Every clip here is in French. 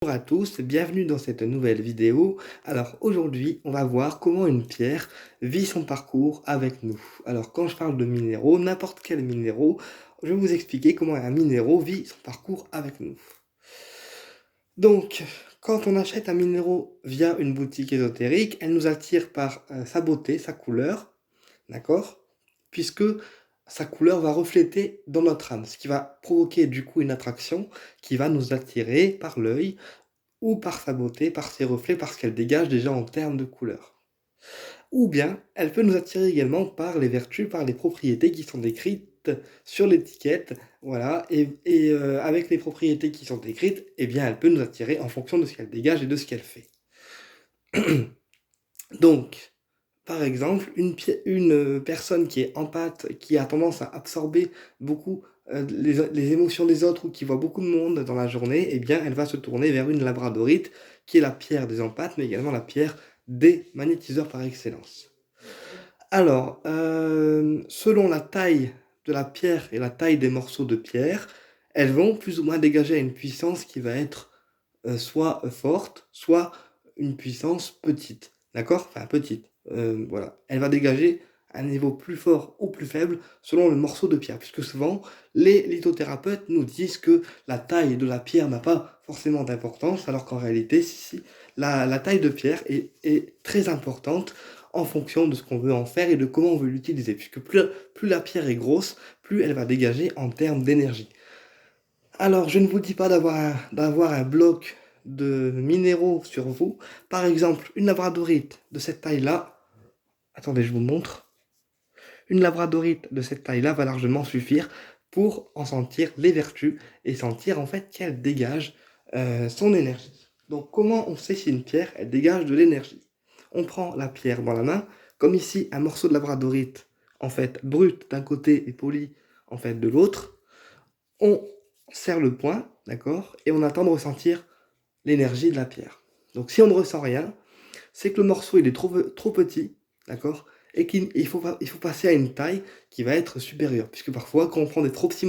Bonjour à tous, bienvenue dans cette nouvelle vidéo. Alors aujourd'hui, on va voir comment une pierre vit son parcours avec nous. Alors quand je parle de minéraux, n'importe quel minéraux, je vais vous expliquer comment un minéraux vit son parcours avec nous. Donc, quand on achète un minéraux via une boutique ésotérique, elle nous attire par sa beauté, sa couleur, d'accord? Puisque sa couleur va refléter dans notre âme, ce qui va provoquer du coup une attraction qui va nous attirer par l'œil ou par sa beauté, par ses reflets, parce qu'elle dégage déjà en termes de couleur. Ou bien, elle peut nous attirer également par les vertus, par les propriétés qui sont décrites sur l'étiquette, voilà, avec les propriétés qui sont décrites, eh bien, elle peut nous attirer en fonction de ce qu'elle dégage et de ce qu'elle fait. Donc, par exemple, une personne qui est empathe, qui a tendance à absorber beaucoup les émotions des autres ou qui voit beaucoup de monde dans la journée, eh bien, elle va se tourner vers une labradorite, qui est la pierre des empathes, mais également la pierre des magnétiseurs par excellence. Alors, selon la taille de la pierre et la taille des morceaux de pierre, elles vont plus ou moins dégager une puissance qui va être soit forte, soit une puissance petite. D'accord? Enfin, petite. Voilà. Elle va dégager un niveau plus fort ou plus faible selon le morceau de pierre. Puisque souvent, les lithothérapeutes nous disent que la taille de la pierre n'a pas forcément d'importance, alors qu'en réalité, si, la taille de pierre est très importante en fonction de ce qu'on veut en faire et de comment on veut l'utiliser. Puisque plus la pierre est grosse, plus elle va dégager en termes d'énergie. Alors, je ne vous dis pas d'avoir un bloc de minéraux sur vous. Par exemple, une labradorite de cette taille-là, attendez, je vous montre. Une labradorite de cette taille-là va largement suffire pour en sentir les vertus et sentir en fait qu'elle dégage son énergie. Donc, comment on sait si une pierre, elle dégage de l'énergie? On prend la pierre dans la main, comme ici un morceau de labradorite, en fait, brut d'un côté et poli en fait de l'autre. On serre le poing, d'accord, et on attend de ressentir l'énergie de la pierre. Donc si on ne ressent rien, c'est que le morceau il est trop petit, d'accord, et qu'il faut passer à une taille qui va être supérieure. Puisque parfois, quand on prend des trop petits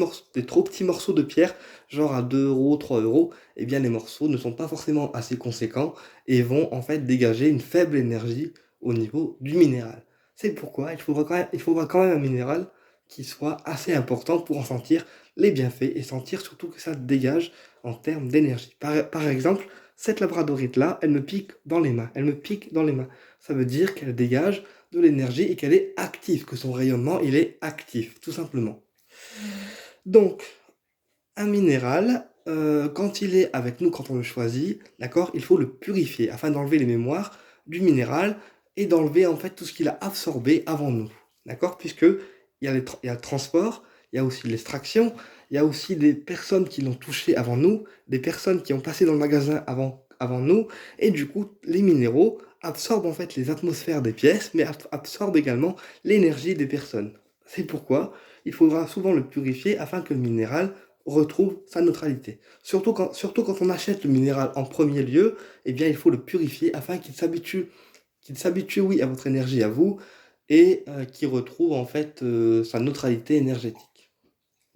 morceaux de pierre, genre à 2 euros, 3 euros, eh bien les morceaux ne sont pas forcément assez conséquents et vont en fait dégager une faible énergie au niveau du minéral. C'est pourquoi il faudra quand même un minéral qui soit assez important pour en sentir les bienfaits et sentir surtout que ça dégage en termes d'énergie. Par exemple, cette labradorite-là, elle me pique dans les mains. Elle me pique dans les mains. Ça veut dire qu'elle dégage de l'énergie et qu'elle est active, que son rayonnement, il est actif, tout simplement. Donc, un minéral, quand il est avec nous, quand on le choisit, d'accord, il faut le purifier afin d'enlever les mémoires du minéral et d'enlever en fait tout ce qu'il a absorbé avant nous, d'accord, puisque il y a le transport, il y a aussi l'extraction, il y a aussi des personnes qui l'ont touché avant nous, des personnes qui ont passé dans le magasin avant nous, et du coup, les minéraux absorbent en fait les atmosphères des pièces, mais absorbent également l'énergie des personnes. C'est pourquoi il faudra souvent le purifier afin que le minéral retrouve sa neutralité. Surtout quand on achète le minéral en premier lieu, eh bien, il faut le purifier afin qu'il s'habitue, oui, à votre énergie, à vous, et qu'il retrouve en fait sa neutralité énergétique.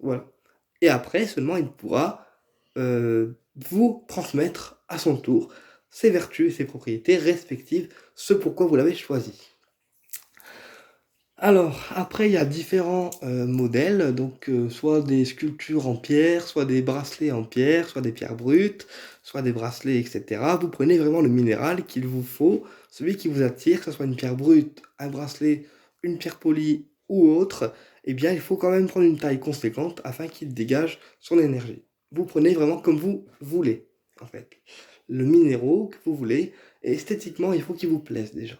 Voilà. Et après, seulement, il pourra vous transmettre à son tour ses vertus et ses propriétés respectives, ce pourquoi vous l'avez choisi. Alors, après, il y a différents modèles, donc soit des sculptures en pierre, soit des bracelets en pierre, soit des pierres brutes, soit des bracelets, etc. Vous prenez vraiment le minéral qu'il vous faut, celui qui vous attire, que ce soit une pierre brute, un bracelet, une pierre polie ou autre, eh bien, il faut quand même prendre une taille conséquente afin qu'il dégage son énergie. Vous prenez vraiment comme vous voulez, en fait. Le minéraux que vous voulez, et esthétiquement, il faut qu'il vous plaise déjà.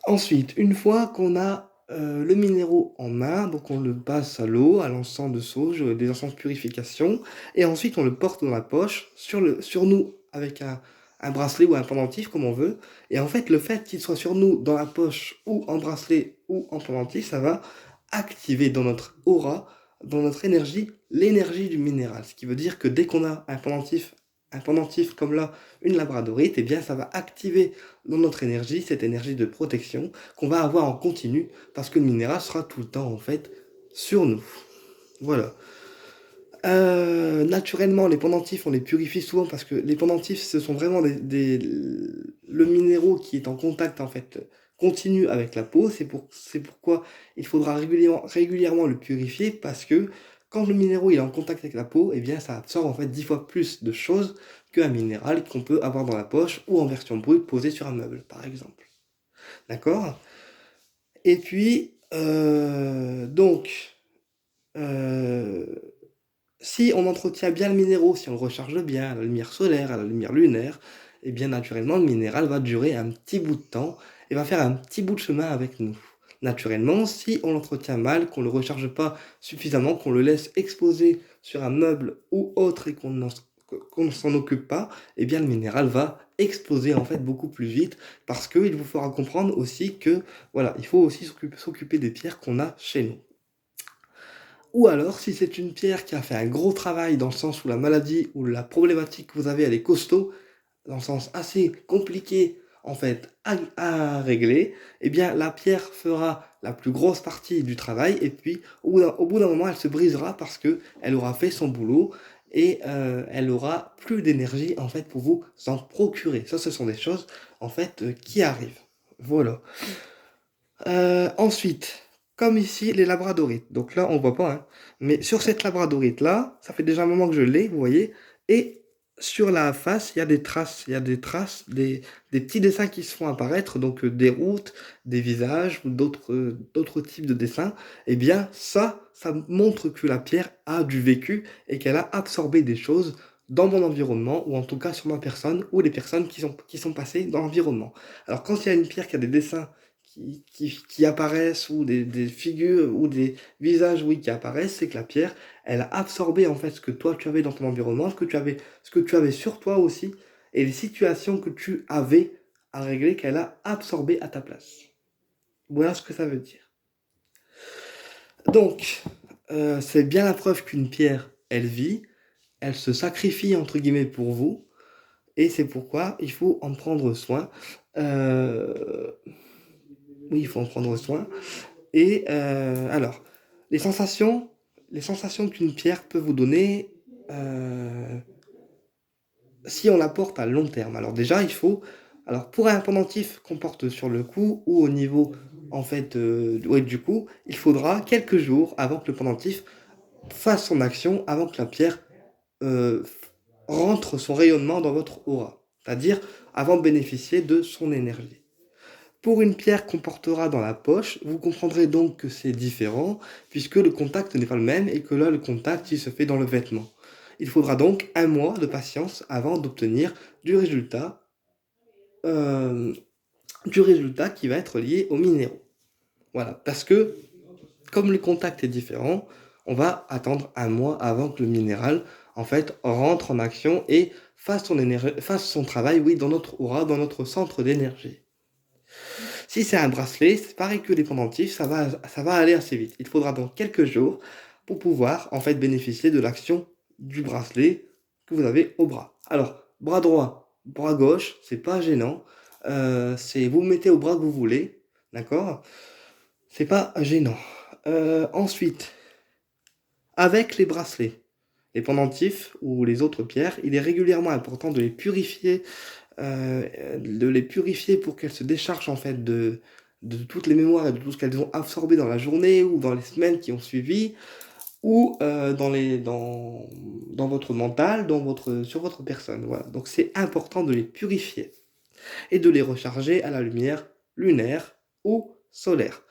Ensuite, une fois qu'on a le minéraux en main, donc on le passe à l'eau, à l'encens de sauge, des encens de purification, et ensuite on le porte dans la poche, sur nous, avec un bracelet ou un pendentif, comme on veut. Et en fait, le fait qu'il soit sur nous, dans la poche, ou en bracelet, ou en pendentif, ça va activer dans notre aura, dans notre énergie, l'énergie du minéral. Ce qui veut dire que dès qu'on a un pendentif comme là, une labradorite, eh bien ça va activer dans notre énergie, cette énergie de protection qu'on va avoir en continu parce que le minéral sera tout le temps en fait sur nous. Voilà. Naturellement, les pendentifs, on les purifie souvent parce que les pendentifs, ce sont vraiment le minéraux qui est en contact, en fait, continu avec la peau. C'est pourquoi il faudra régulièrement le purifier parce que quand le minéraux il est en contact avec la peau, eh bien, ça absorbe en fait 10 fois plus de choses qu'un minéral qu'on peut avoir dans la poche ou en version brute posé sur un meuble, par exemple. D'accord? Et puis, euh, si on entretient bien le minéraux, si on le recharge bien à la lumière solaire, à la lumière lunaire, et bien naturellement le minéral va durer un petit bout de temps et va faire un petit bout de chemin avec nous. Naturellement, si on l'entretient mal, qu'on ne le recharge pas suffisamment, qu'on le laisse exposer sur un meuble ou autre et qu'on ne s'en occupe pas, eh bien le minéral va exploser en fait beaucoup plus vite parce qu'il vous faudra comprendre aussi que voilà, il faut aussi s'occuper des pierres qu'on a chez nous. Ou alors, si c'est une pierre qui a fait un gros travail dans le sens où la maladie ou la problématique que vous avez, elle est costaud, dans le sens assez compliqué, en fait, à régler, eh bien, la pierre fera la plus grosse partie du travail, et puis, au bout d'un moment, elle se brisera parce que elle aura fait son boulot, et elle aura plus d'énergie, en fait, pour vous en procurer. Ça, ce sont des choses, en fait, qui arrivent. Voilà. Ensuite, comme ici, les labradorites. Donc là, on voit pas, hein. Mais sur cette labradorite-là, ça fait déjà un moment que je l'ai, vous voyez. Et sur la face, il y a des traces. Il y a des traces, des petits dessins qui se font apparaître. Donc des routes, des visages ou d'autres types de dessins. Eh bien, ça montre que la pierre a du vécu et qu'elle a absorbé des choses dans mon environnement, ou en tout cas sur ma personne, ou les personnes qui sont passées dans l'environnement. Alors quand il y a une pierre qui a des dessins qui apparaissent, ou des figures, ou des visages, oui, qui apparaissent, c'est que la pierre, elle a absorbé en fait ce que toi tu avais dans ton environnement, ce que tu avais sur toi aussi, et les situations que tu avais à régler, qu'elle a absorbé à ta place. Voilà ce que ça veut dire. Donc, c'est bien la preuve qu'une pierre, elle vit, elle se sacrifie entre guillemets pour vous, et c'est pourquoi il faut en prendre soin. Euh, oui, il faut en prendre soin. Et alors, les sensations, les sensations qu'une pierre peut vous donner, euh, si on la porte à long terme. Alors déjà, alors pour un pendentif qu'on porte sur le cou ou au niveau en fait ouais, du cou, il faudra quelques jours avant que le pendentif fasse son action, avant que la pierre euh, rentre son rayonnement dans votre aura, c'est-à-dire avant de bénéficier de son énergie. Pour une pierre qu'on portera dans la poche, vous comprendrez donc que c'est différent, puisque le contact n'est pas le même et que là, le contact, il se fait dans le vêtement. Il faudra donc un mois de patience avant d'obtenir du résultat, euh, du résultat qui va être lié aux minéraux. Voilà, parce que comme le contact est différent, on va attendre un mois avant que le minéral, en fait, rentre en action et fasse son travail, oui, dans notre aura, dans notre centre d'énergie. Si c'est un bracelet, c'est pareil que les pendentifs, ça va aller assez vite. Il faudra donc quelques jours pour pouvoir en fait bénéficier de l'action du bracelet que vous avez au bras. Alors, bras droit, bras gauche, c'est pas gênant. C'est vous mettez au bras que vous voulez, d'accord? C'est pas gênant. Ensuite, avec les bracelets, les pendentifs ou les autres pierres, il est régulièrement important de les purifier pour qu'elles se déchargent en fait de toutes les mémoires et de tout ce qu'elles ont absorbé dans la journée ou dans les semaines qui ont suivi, ou dans votre mental, sur votre personne. Voilà. Donc c'est important de les purifier et de les recharger à la lumière lunaire ou solaire.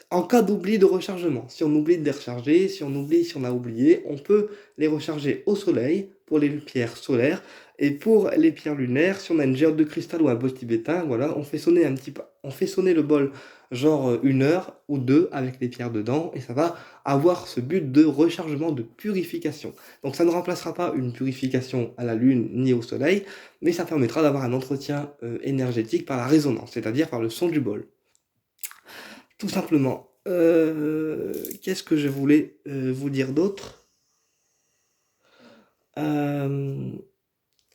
En cas d'oubli de rechargement, si on oublie de les recharger, si on a oublié, on peut les recharger au soleil pour les pierres solaires, et pour les pierres lunaires, si on a une géode de cristal ou un bol tibétain, voilà, on fait sonner le bol genre 1 heure ou deux avec les pierres dedans, et ça va avoir ce but de rechargement, de purification. Donc ça ne remplacera pas une purification à la lune ni au soleil, mais ça permettra d'avoir un entretien énergétique par la résonance, c'est-à-dire par le son du bol. Tout simplement. Qu'est-ce que je voulais vous dire d'autre? Euh,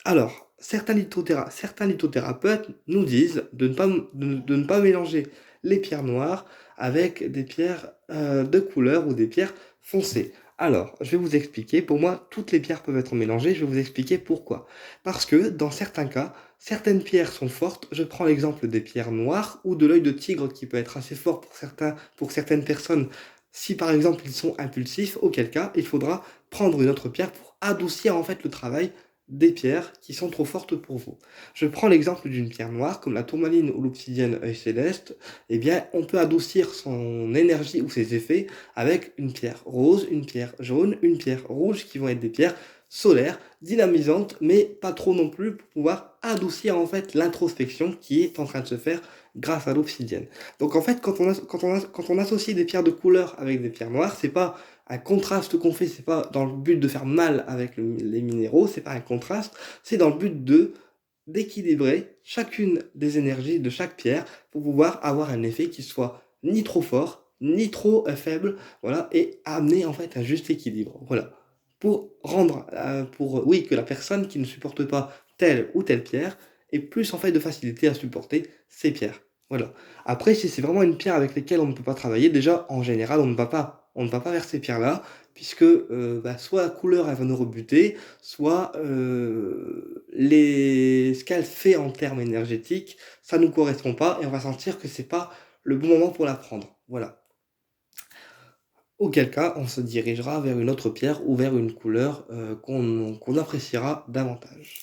alors, certains lithothérapeutes nous disent de ne pas mélanger les pierres noires avec des pierres de couleur ou des pierres foncées. Alors, je vais vous expliquer. Pour moi, toutes les pierres peuvent être mélangées. Je vais vous expliquer pourquoi. Parce que dans certains cas, certaines pierres sont fortes. Je prends l'exemple des pierres noires ou de l'œil de tigre qui peut être assez fort pour certains, pour certaines personnes. Si par exemple ils sont impulsifs, auquel cas il faudra prendre une autre pierre pour adoucir en fait le travail des pierres qui sont trop fortes pour vous. Je prends l'exemple d'une pierre noire comme la tourmaline ou l'obsidienne œil céleste. Eh bien, on peut adoucir son énergie ou ses effets avec une pierre rose, une pierre jaune, une pierre rouge, qui vont être des pierres solaires, dynamisantes, mais pas trop non plus pour pouvoir adoucir en fait l'introspection qui est en train de se faire grâce à l'obsidienne. Donc en fait, quand on associe des pierres de couleur avec des pierres noires, c'est pas un contraste qu'on fait, c'est pas dans le but de faire mal avec les minéraux, c'est pas un contraste, c'est dans le but de d'équilibrer chacune des énergies de chaque pierre pour pouvoir avoir un effet qui soit ni trop fort, ni trop faible, voilà, et amener en fait un juste équilibre, voilà. Pour rendre, oui, que la personne qui ne supporte pas telle ou telle pierre ait plus en fait de facilité à supporter ces pierres, voilà. Après, si c'est vraiment une pierre avec laquelle on ne peut pas travailler, déjà, en général, on ne va pas vers ces pierres-là, puisque soit la couleur elle va nous rebuter, soit ce qu'elle fait en termes énergétiques, ça ne nous correspond pas et on va sentir que c'est pas le bon moment pour la prendre. Voilà. Auquel cas, on se dirigera vers une autre pierre ou vers une couleur qu'on appréciera davantage.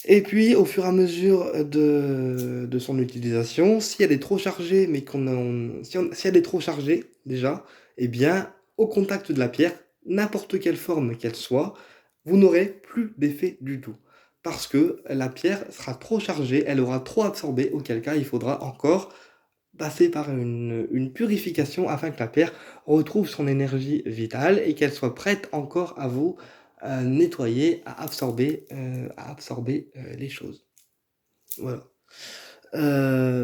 Et puis, au fur et à mesure de son utilisation, si elle est trop chargée, si elle est trop chargée, déjà, eh bien, au contact de la pierre, n'importe quelle forme qu'elle soit, vous n'aurez plus d'effet du tout. Parce que la pierre sera trop chargée, elle aura trop absorbé, auquel cas il faudra encore passer par une purification afin que la pierre retrouve son énergie vitale et qu'elle soit prête encore à vous nettoyer, à absorber les choses. Voilà.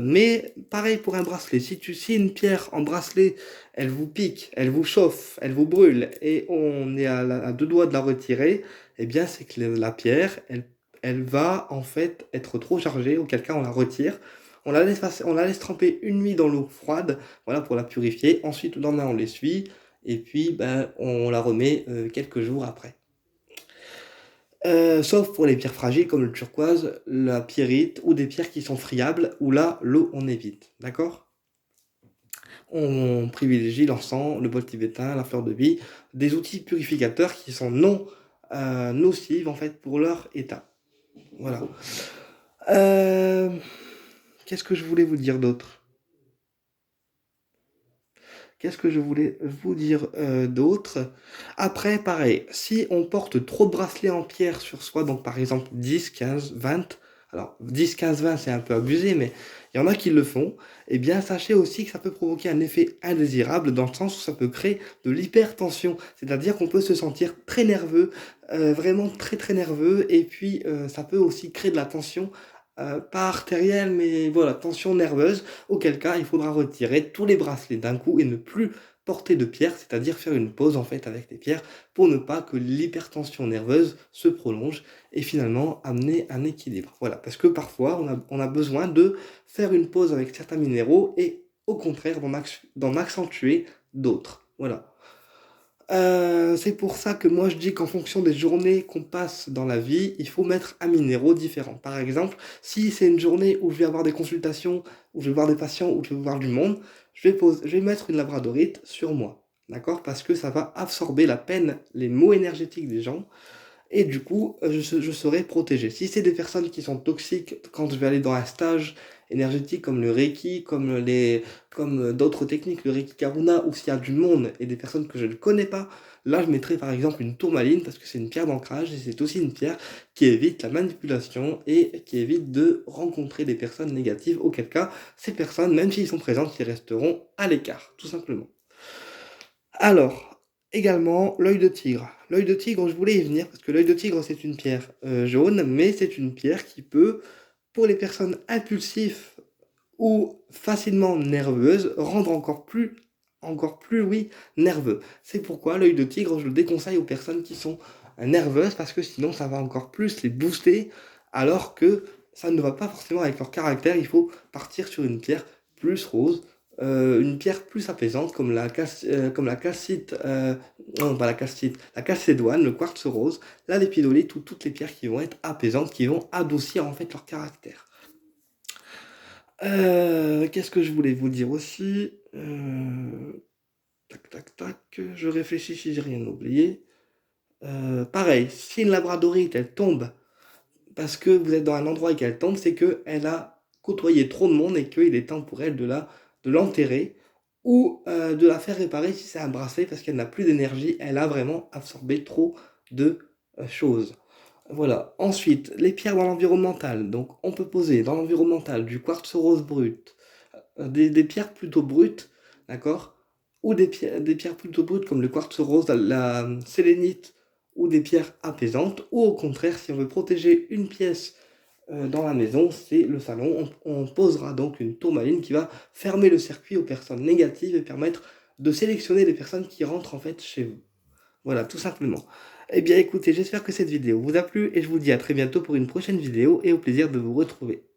Mais pareil pour un bracelet. Si une pierre en bracelet, elle vous pique, elle vous chauffe, elle vous brûle et on est à deux doigts de la retirer, eh bien c'est que la pierre, elle va en fait être trop chargée, auquel cas on la retire. On la laisse tremper une nuit dans l'eau froide, voilà, pour la purifier. Ensuite, le lendemain, on l'essuie et puis ben, on la remet quelques jours après. Sauf pour les pierres fragiles comme le turquoise, la pyrite ou des pierres qui sont friables, où là, l'eau, on évite. D'accord? On privilégie l'encens, le bol tibétain, la fleur de vie, des outils purificateurs qui sont non nocifs en fait pour leur état. Voilà. Euh, Qu'est-ce que je voulais vous dire d'autre? Qu'est-ce que je voulais vous dire d'autre? Après, pareil, si on porte trop de bracelets en pierre sur soi, donc par exemple 10, 15, 20, alors 10, 15, 20 c'est un peu abusé, mais il y en a qui le font, eh bien sachez aussi que ça peut provoquer un effet indésirable dans le sens où ça peut créer de l'hypertension, c'est-à-dire qu'on peut se sentir très nerveux, vraiment très très nerveux, et puis ça peut aussi créer de la tension, pas artérielle, mais voilà, tension nerveuse, auquel cas il faudra retirer tous les bracelets d'un coup et ne plus porter de pierres, c'est-à-dire faire une pause en fait avec les pierres pour ne pas que l'hypertension nerveuse se prolonge et finalement amener un équilibre. Voilà, parce que parfois on a besoin de faire une pause avec certains minéraux et au contraire d'en accentuer d'autres. Voilà. C'est pour ça que moi je dis qu'en fonction des journées qu'on passe dans la vie, il faut mettre un minéraux différent. Par exemple, si c'est une journée où je vais avoir des consultations, où je vais voir des patients, où je vais voir du monde, je vais mettre une labradorite sur moi. D'accord? Parce que ça va absorber la peine, les maux énergétiques des gens et du coup, je serai protégé. Si c'est des personnes qui sont toxiques, quand je vais aller dans un stage énergétique comme le Reiki, comme d'autres techniques, le Reiki Karuna, ou s'il y a du monde et des personnes que je ne connais pas, là je mettrai par exemple une tourmaline parce que c'est une pierre d'ancrage et c'est aussi une pierre qui évite la manipulation et qui évite de rencontrer des personnes négatives, auquel cas ces personnes, même s'ils sont présentes, ils resteront à l'écart, tout simplement. Alors, également, l'œil de tigre. L'œil de tigre, je voulais y venir parce que l'œil de tigre, c'est une pierre jaune, mais c'est une pierre qui peut, pour les personnes impulsives ou facilement nerveuses, rendre encore plus, oui, nerveux. C'est pourquoi l'œil de tigre, je le déconseille aux personnes qui sont nerveuses parce que sinon, ça va encore plus les booster, alors que ça ne va pas forcément avec leur caractère. Il faut partir sur une pierre plus rose, une pierre plus apaisante comme la calcite, non pas la calcite, la calcédoine, le quartz rose, la lépidolite ou toutes les pierres qui vont être apaisantes, qui vont adoucir en fait leur caractère. Qu'est-ce que je voulais vous dire aussi? Tac, tac, tac, je réfléchis si j'ai rien oublié. Pareil, si une labradorite, elle tombe parce que vous êtes dans un endroit et qu'elle tombe, c'est qu'elle a côtoyé trop de monde et qu'il est temps pour elle de l'enterrer ou de la faire réparer si c'est un bracelet parce qu'elle n'a plus d'énergie, elle a vraiment absorbé trop de choses. Voilà. Ensuite, les pierres dans l'environnemental. Donc, on peut poser dans l'environnemental du quartz rose brut, des pierres plutôt brutes, d'accord? Ou des pierres plutôt brutes comme le quartz rose, la sélénite, ou des pierres apaisantes. Ou au contraire, si on veut protéger une pièce dans la maison, c'est le salon. On posera donc une tourmaline qui va fermer le circuit aux personnes négatives et permettre de sélectionner les personnes qui rentrent en fait chez vous. Voilà, tout simplement. Eh bien écoutez, j'espère que cette vidéo vous a plu et je vous dis à très bientôt pour une prochaine vidéo et au plaisir de vous retrouver.